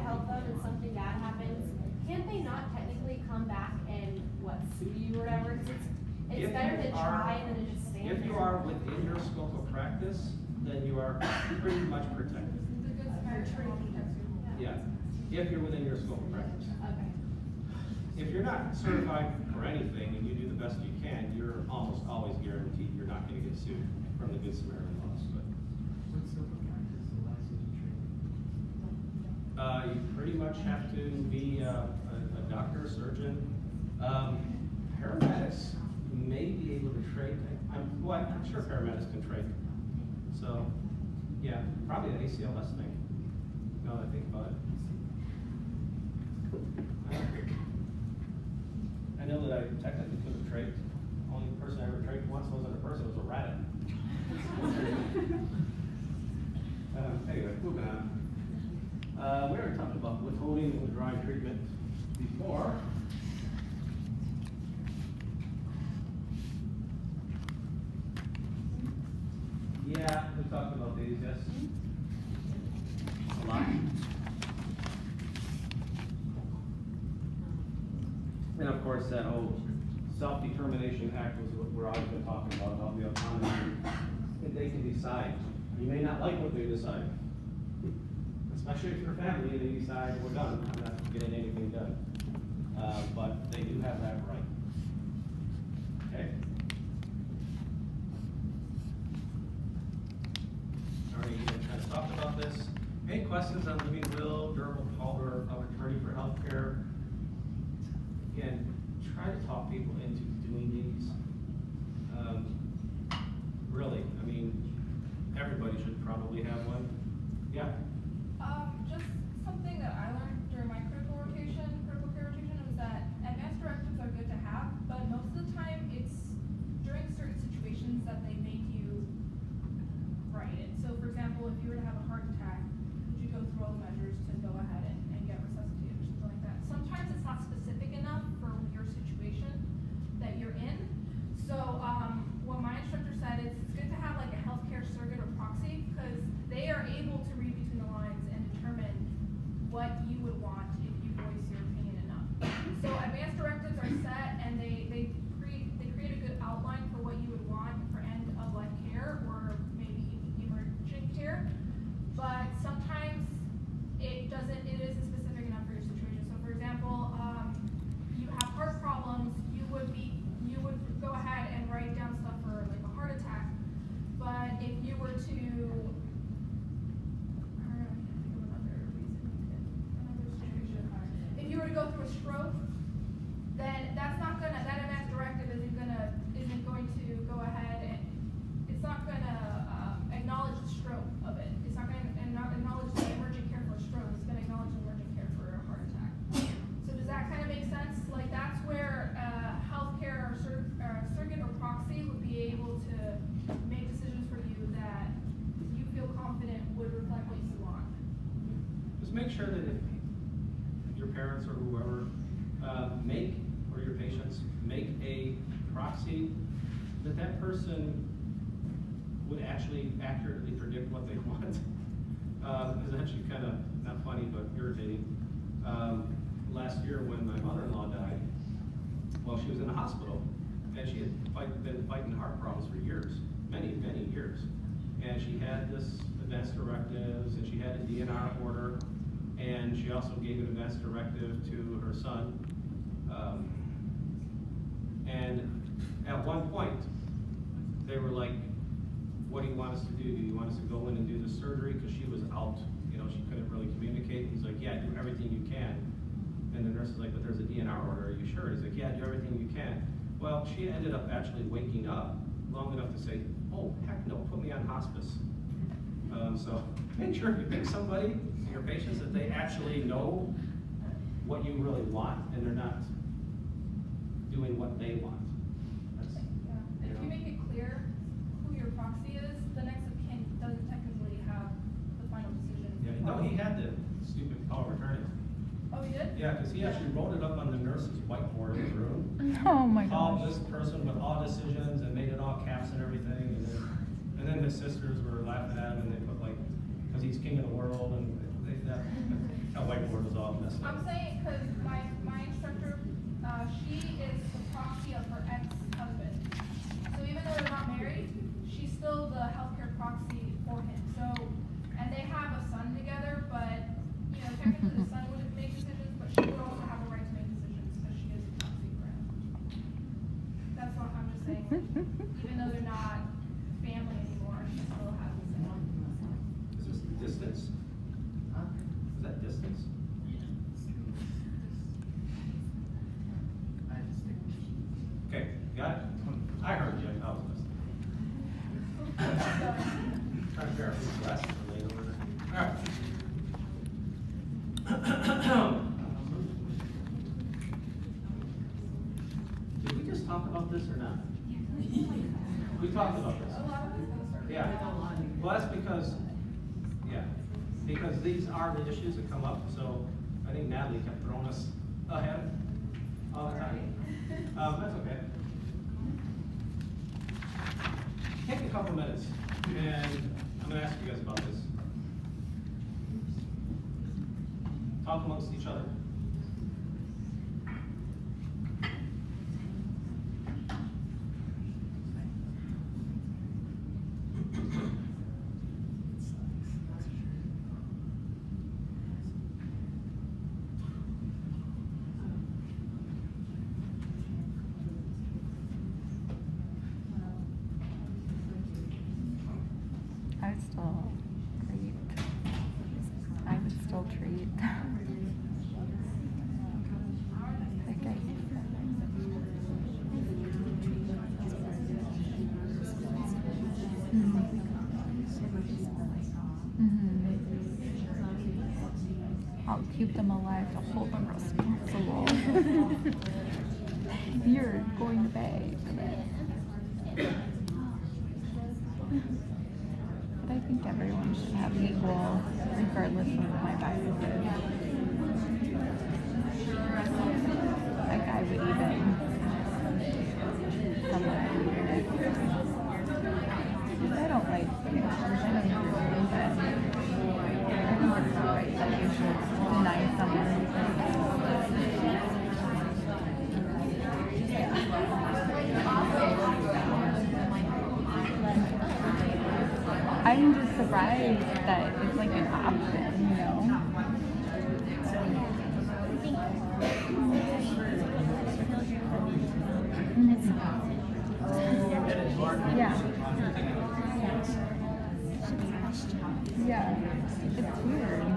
help them and something bad happens, can't they not technically come back and, sue you or whatever? Cause it's better to try than to just stand there. If you are within your scope of practice, then you are pretty much protected. Yeah, if you're within your scope of practice. Okay. If you're not certified for anything and you do the best you can, you're almost always guaranteed you're not gonna get sued from the Good Samaritan laws, but. What scope of practice allows you to train? You pretty much have to be a doctor, surgeon. Paramedics may be able to trade. I'm sure paramedics can trade. So, yeah, probably an ACLS thing. Now that I think about it. I know that I technically could have traded. Only person I ever traded once wasn't a person, it was a rabbit. Anyway, moving on. We already talked about withholding and withdrawing treatment before. Yeah, we talked about these, yes. A lot. And of course, that whole Self-Determination Act was what we're always been talking about the autonomy. And they can decide. You may not like what they decide. Especially if you're a family and they decide, we're done, I'm not getting anything done. But they do have that right. Okay? Already kind of talked about this. Any questions on living will, durable power of attorney for healthcare? Again, try to talk people into doing these. Really, I mean, everybody should probably have one. Yeah. Just something that I learned during my critical care rotation was that advanced directives are good to have, but most of the time it's during certain situations that they make you write it. So for example, if you were to have a heart attack, would you go through all the measures to go ahead and get resuscitated or something like that? Sometimes it's not specific enough for your situation that you're in. So what my instructor said is it's good to have like a healthcare surrogate or proxy because they are able to read between the lines and determine what you would want if you voice your opinion enough. So advanced directives are set and they create a good outline for what you would want for end of life care or maybe emergent care. But sometimes it isn't specific enough for your situation. So for example, you have heart problems, you would go ahead and write down stuff for like a heart attack. But if you were to if you were to go through a stroke, then that advanced directive isn't going to go ahead and it's not gonna acknowledge the stroke of it. It's not gonna acknowledge the emergent care for a stroke. It's gonna acknowledge the emergent care for a heart attack. So does that kind of make sense? Like that's where healthcare or surrogate or proxy would be able to make decisions for you that you feel confident would reflect what you want. Just make sure that if your parents or whoever or your patients make a proxy, that person would actually accurately predict what they want. It's actually kind of not funny, but irritating. Last year when my mother-in-law died, well, she was in the hospital, and she had been fighting heart problems for years, many, many years. And she had this advanced directives, and she had a DNR order, and she also gave an advanced directive to her son. And at one point, they were like, what do you want us to do? Do you want us to go in and do the surgery? Because she was out, she couldn't really communicate. He's like, yeah, do everything you can. And the nurse is like, but there's a DNR order, are you sure? He's like, yeah, do everything you can. Well, she ended up actually waking up long enough to say, oh, heck no, put me on hospice. So make sure if you pick somebody, your patients, that they actually know what you really want and they're not doing what they want. That's, yeah. If you make it clear who your proxy is, the next of kin doesn't technically have the final decision. Yeah, no, he had the stupid power of attorney. Oh, he did? Yeah, because he actually wrote it up on the nurse's whiteboard in the room. Oh my Called gosh. this person with all decisions and made it all caps and everything. And then his sisters were laughing at him and they put like, because he's king of the world, and they That whiteboard was all messed up. I'm saying, cause my instructor, she is the proxy of her ex-husband. So even though they're not married, she's still the healthcare proxy for him, so, and they have a son together, but, you know, technically the son wouldn't make decisions, but she would also have a right to make decisions, cause she is the proxy for him. That's what I'm just saying, even though they're not family anymore, she still has a say. Is this distance? Is that distance? Okay, got it? I heard you, I was listening. Trying to figure out whose glasses are laid over there. Alright. Did we just talk about this or not? We talked about this. A lot of it's gonna start. Yeah, well, that's because these are the issues that come up, so I think Natalie kept throwing us ahead all the time. That's okay. Take a couple minutes, and I'm gonna ask you guys about this. Talk amongst each other. I still treat. I would still treat. Okay. I'll keep them alive to hold them responsible. You're going to pay for that. But I think everyone should have equal, regardless of my biases. Like I would even somewhat weird it. I don't like I don't agree, but I think it's not right that you should deny someone. I'm just surprised that it's like an option, you know? Yeah. Yeah. It's weird.